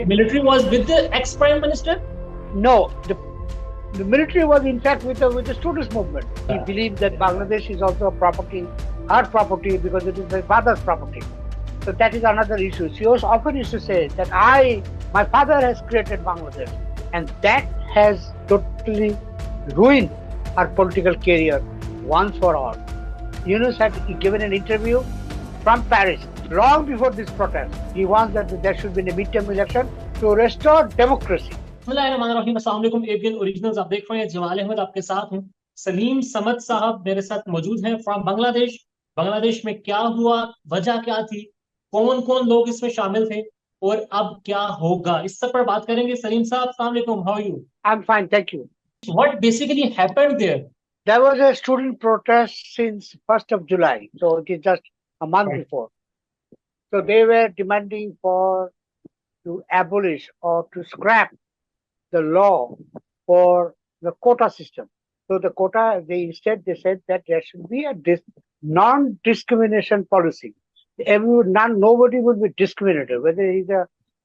Military was with the ex-prime minister? No, the military was in fact with the students' movement. He believed that Bangladesh is also a property, our property, because it is my father's property. So that is another issue. She also often used to say that my father has created Bangladesh, and that has totally ruined her political career once for all. Yunus had given an interview from Paris long before this protest. He wants that there should be a midterm election to restore democracy. अस्सलाम वालेकुम ABN originals आप देख रहे हैं। जमाल अहमद आपके साथ हूं। सलीम समद साहब मेरे साथ मौजूद हैं फ्रॉम बांग्लादेश। बांग्लादेश में क्या हुआ, वजह क्या थी, कौन कौन लोग इसमें शामिल थे और अब क्या होगा, इस सब पर बात करेंगे। सलीम साहब, अस्सलाम वालेकुम, how are you? I'm fine, thank you. What basically happened there? There was a student protest since 1st of July, so it is just a month before. So they were demanding to abolish or to scrap the law for the quota system. So the quota, they said that there should be a non-discrimination policy. Nobody would be discriminated, whether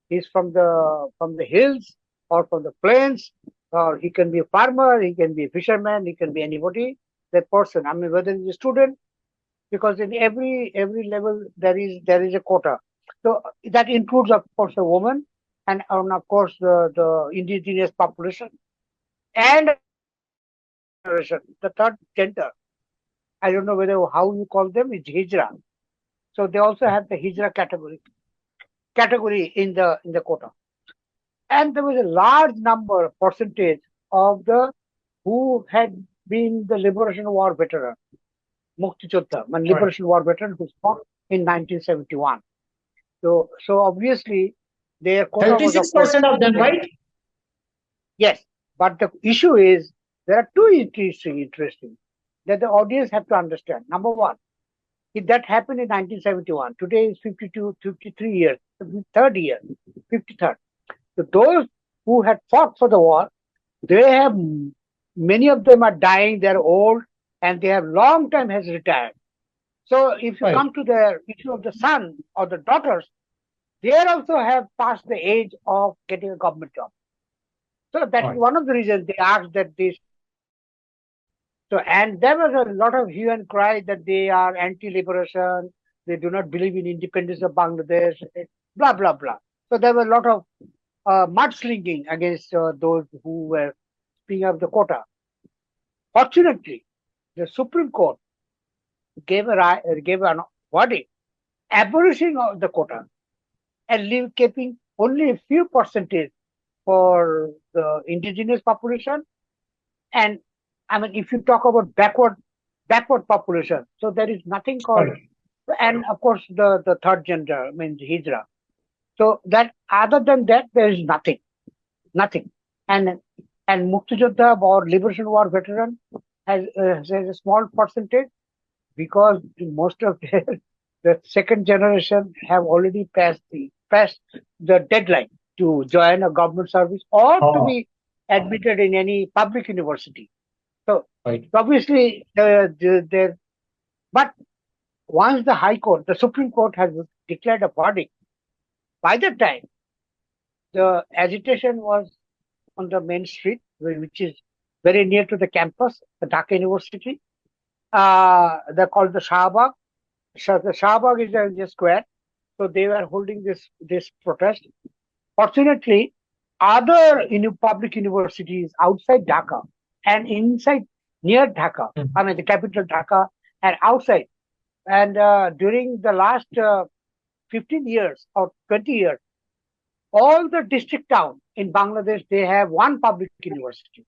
he's from the hills or from the plains, or he can be a farmer, he can be a fisherman, he can be anybody, that person. I mean, whether he's a student, because in every level there is a quota. So that includes, of course, a woman, and of course the indigenous population, and the third gender. I don't know how you call them, is hijra. So they also have the hijra category in the quota. And there was a large percentage of who had been the Liberation War veteran, Mukti Chodha, Liberation War veteran who fought in 1971. So obviously their quota 36% of them, right? Yes, but the issue is there are two interesting that the audience have to understand. Number one, if that happened in 1971, today is 53 years, 53rd. So those who had fought for the war, many of them are dying, they're old, and they have long time has retired. So if you come to the issue of the son or the daughters, they also have passed the age of getting a government job. So that is one of the reasons they asked that this. So, and there was a lot of hue and cry that they are anti-liberation, they do not believe in independence of Bangladesh, blah, blah, blah. So there was a lot of mudslinging against those who were speaking of the quota. Fortunately, the Supreme Court gave an verdict abolishing of the quota and keeping only a few percentage for the indigenous population. And I mean, if you talk about backward population, so there is nothing called, and of course the third gender means hijra. So that other than that, there is nothing. And Mukti Jodha or Liberation War veteran has a small percentage, because most of the second generation have already passed the deadline to join a government service or to be admitted in any public university. So obviously, but once the Supreme Court has declared a verdict, by that time, the agitation was on the main street, which is very near to the campus, the Dhaka University. They're called the Shahbag. The Shahbag is a square. So they were holding this protest. Fortunately, other public universities outside Dhaka and inside near Dhaka, I mean the capital Dhaka, and outside. And during the last 15 years or 20 years, all the district towns in Bangladesh, they have one public university.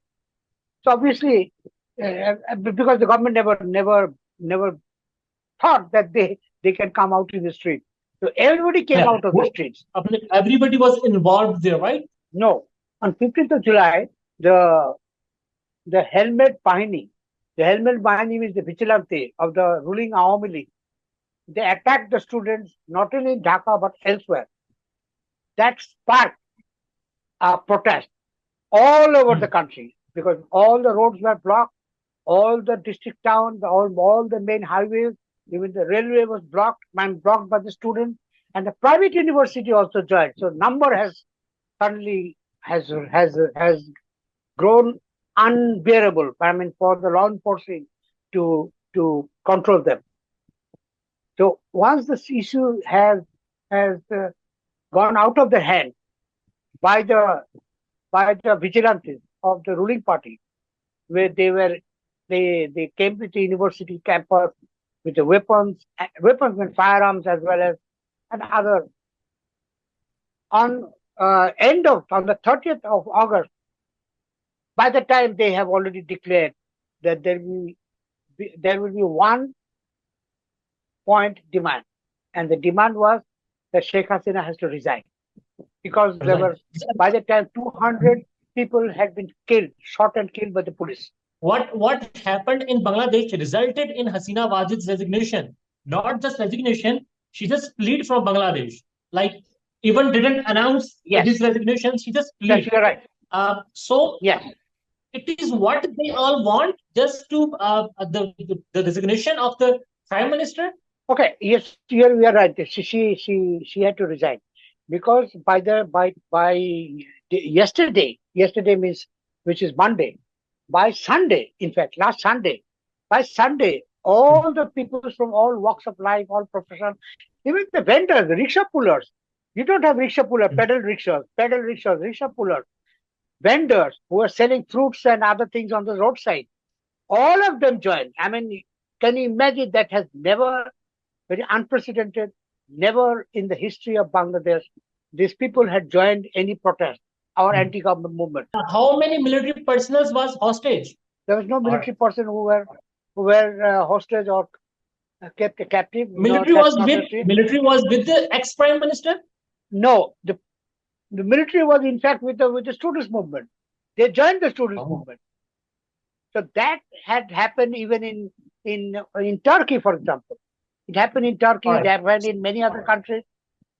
So obviously, because the government never thought that they can come out in the street. So everybody came out of the streets. Everybody was involved there, right? No. On 15th of July, the helmet Bahini means the vigilante of the ruling Awami League. They attacked the students not only in Dhaka but elsewhere. That sparked a protest all over the country, because all the roads were blocked, all the district towns, all the main highways, even the railway was blocked by the students, and the private university also joined. So number has suddenly has grown unbearable. I mean, for the law enforcement to control them. So once this issue has gone out of the hand by the vigilantes of the ruling party, where they came to the university campus with the weapons and firearms as well as and other. On the 30th of August, by the time they have already declared that there will be 1 point demand, and the demand was that Sheikh Hasina has to resign, because there were, by the time, 200 people had been shot and killed by the police. What happened in Bangladesh resulted in Hasina Wajid's resignation. Not just resignation, she just fled from Bangladesh. Like, even didn't announce his resignation, she just fled. Yes, you're right. So yes, it is what they all want, just to the resignation of the Prime Minister. Okay, yes, you are right. She had to resign, because yesterday means, which is Monday, by Sunday, in fact, last Sunday, by Sunday, all the people from all walks of life, all professions, even the vendors, the rickshaw pullers, you don't have rickshaw puller, pedal rickshaws, rickshaw pullers, vendors who are selling fruits and other things on the roadside, all of them joined. I mean, can you imagine? That has never, very unprecedented, never in the history of Bangladesh, these people had joined any protest or anti-government movement. How many military personnel was hostage? There was no military person who were hostage or kept captive. Military was with the ex-Prime Minister? No, the military was in fact with the students' movement. They joined the students' movement. So that had happened even in Turkey, for example. It happened in Turkey. It happened in many other countries,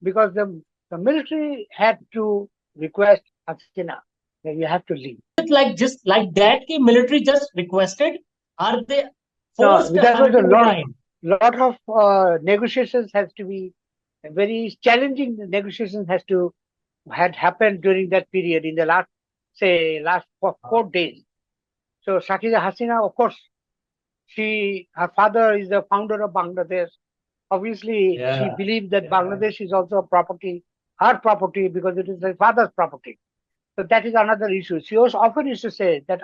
because the military had to request Hasina that you have to leave. Just like that, the military just requested? Are they forced? No, there was a lot of negotiations has to be very challenging. Negotiations had happened during that period in the last 4 days. So Shakida Hasina, of course, her father is the founder of Bangladesh. Obviously, she believes that Bangladesh is also her property, because it is her father's property. So that is another issue. She also often used to say that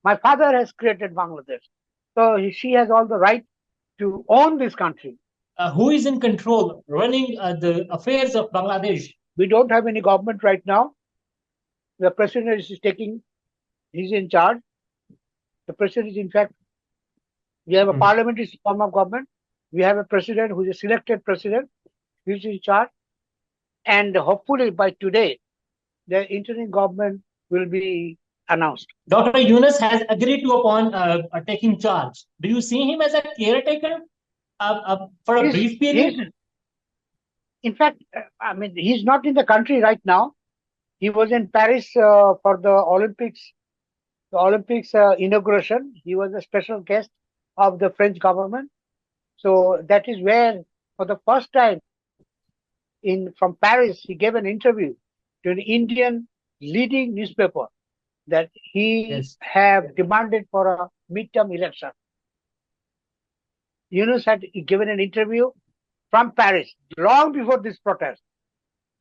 my father has created Bangladesh. So she has all the right to own this country. Who is in control, running the affairs of Bangladesh? We don't have any government right now. The president is he's in charge. The president is, in fact, we have a parliamentary form of government. We have a president who is a selected president, who is in charge. And hopefully by today, the interim government will be announced. Dr. Yunus has agreed upon taking charge. Do you see him as a caretaker for a brief period? In fact, I mean, he's not in the country right now. He was in Paris for the Olympics inauguration. He was a special guest of the French government. So that is where, for the first time from Paris, he gave an interview to an Indian leading newspaper that he have demanded for a midterm election. Yunus had given an interview from Paris long before this protest.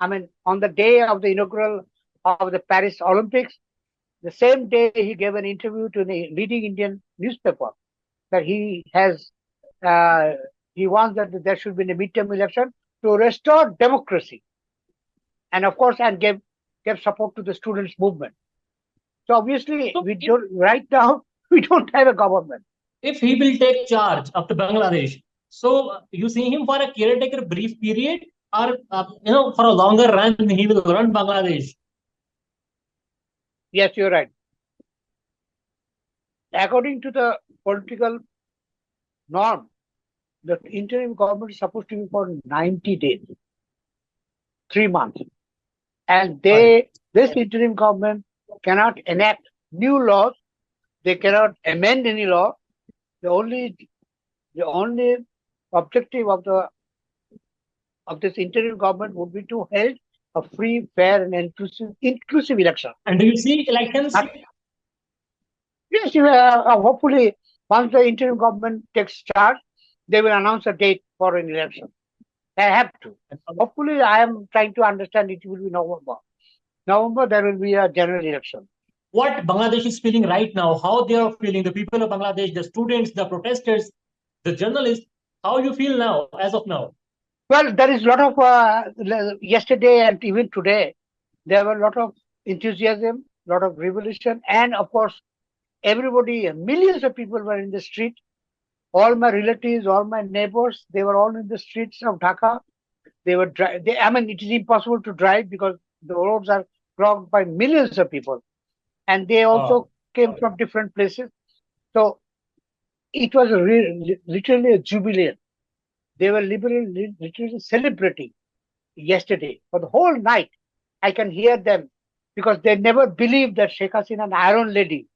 I mean, on the day of the inaugural of the Paris Olympics, the same day he gave an interview to the leading Indian newspaper that he wants that there should be a midterm election to restore democracy, and of course, and gave support to the students' movement. So obviously, right now we don't have a government. If he will take charge of the Bangladesh, so you see him for a caretaker brief period, or for a longer run he will run Bangladesh? Yes, you're right. According to the political norm, the interim government is supposed to be for 90 days, 3 months. And this interim government cannot enact new laws. They cannot amend any law. The only objective of this interim government would be to a free, fair, and inclusive election. And do you see elections? Yes, hopefully, once the interim government takes charge, they will announce a date for an election. They have to. Hopefully, I am trying to understand it will be November. November, there will be a general election. What Bangladesh is feeling right now, how they are feeling, the people of Bangladesh, the students, the protesters, the journalists, how you feel now, as of now? Well, there is a lot of, yesterday and even today, there were a lot of enthusiasm, a lot of revolution, and of course, everybody, millions of people were in the street. All my relatives, all my neighbors, they were all in the streets of Dhaka. They were, I mean, it is impossible to drive because the roads are clogged by millions of people. And they also came from different places. So it was literally a jubilant. They were literally celebrating yesterday for the whole night. I can hear them because they never believed that Sheikh Hasina, an Iron Lady,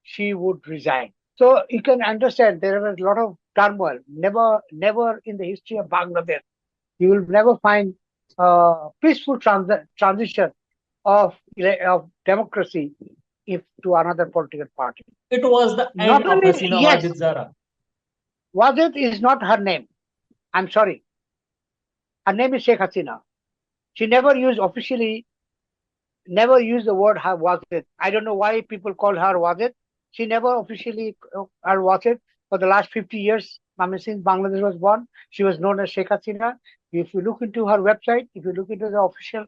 she would resign. So you can understand there was a lot of turmoil. Never in the history of Bangladesh, you will never find peaceful transition of democracy to another political party. It was the end of Hasina Wajid Zara. Wajid is not her name. I'm sorry. Her name is Sheikh Hasina. She never used the word her Wajid. I don't know why people call her Wajid. She never officially her Wajid. For the last 50 years, since Bangladesh was born, she was known as Sheikh Hasina. If you look into her website, if you look into the official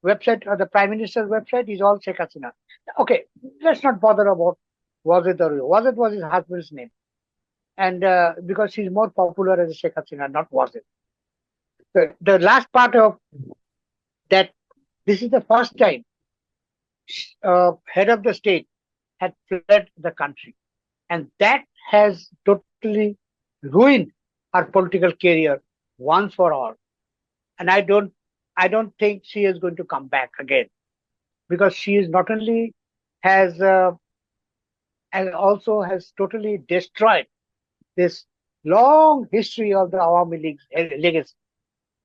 website or the Prime Minister's website, is all Sheikh Hasina. Okay, let's not bother about Wajid or Wajid was his husband's name. And because she's more popular as a Sheikh Hasina, not Wajid. The last part of that, this is the first time head of the state had fled the country. And that has totally ruined her political career once for all. And I don't think she is going to come back again, because she is not only has and also has totally destroyed this long history of the Awami League's legacy.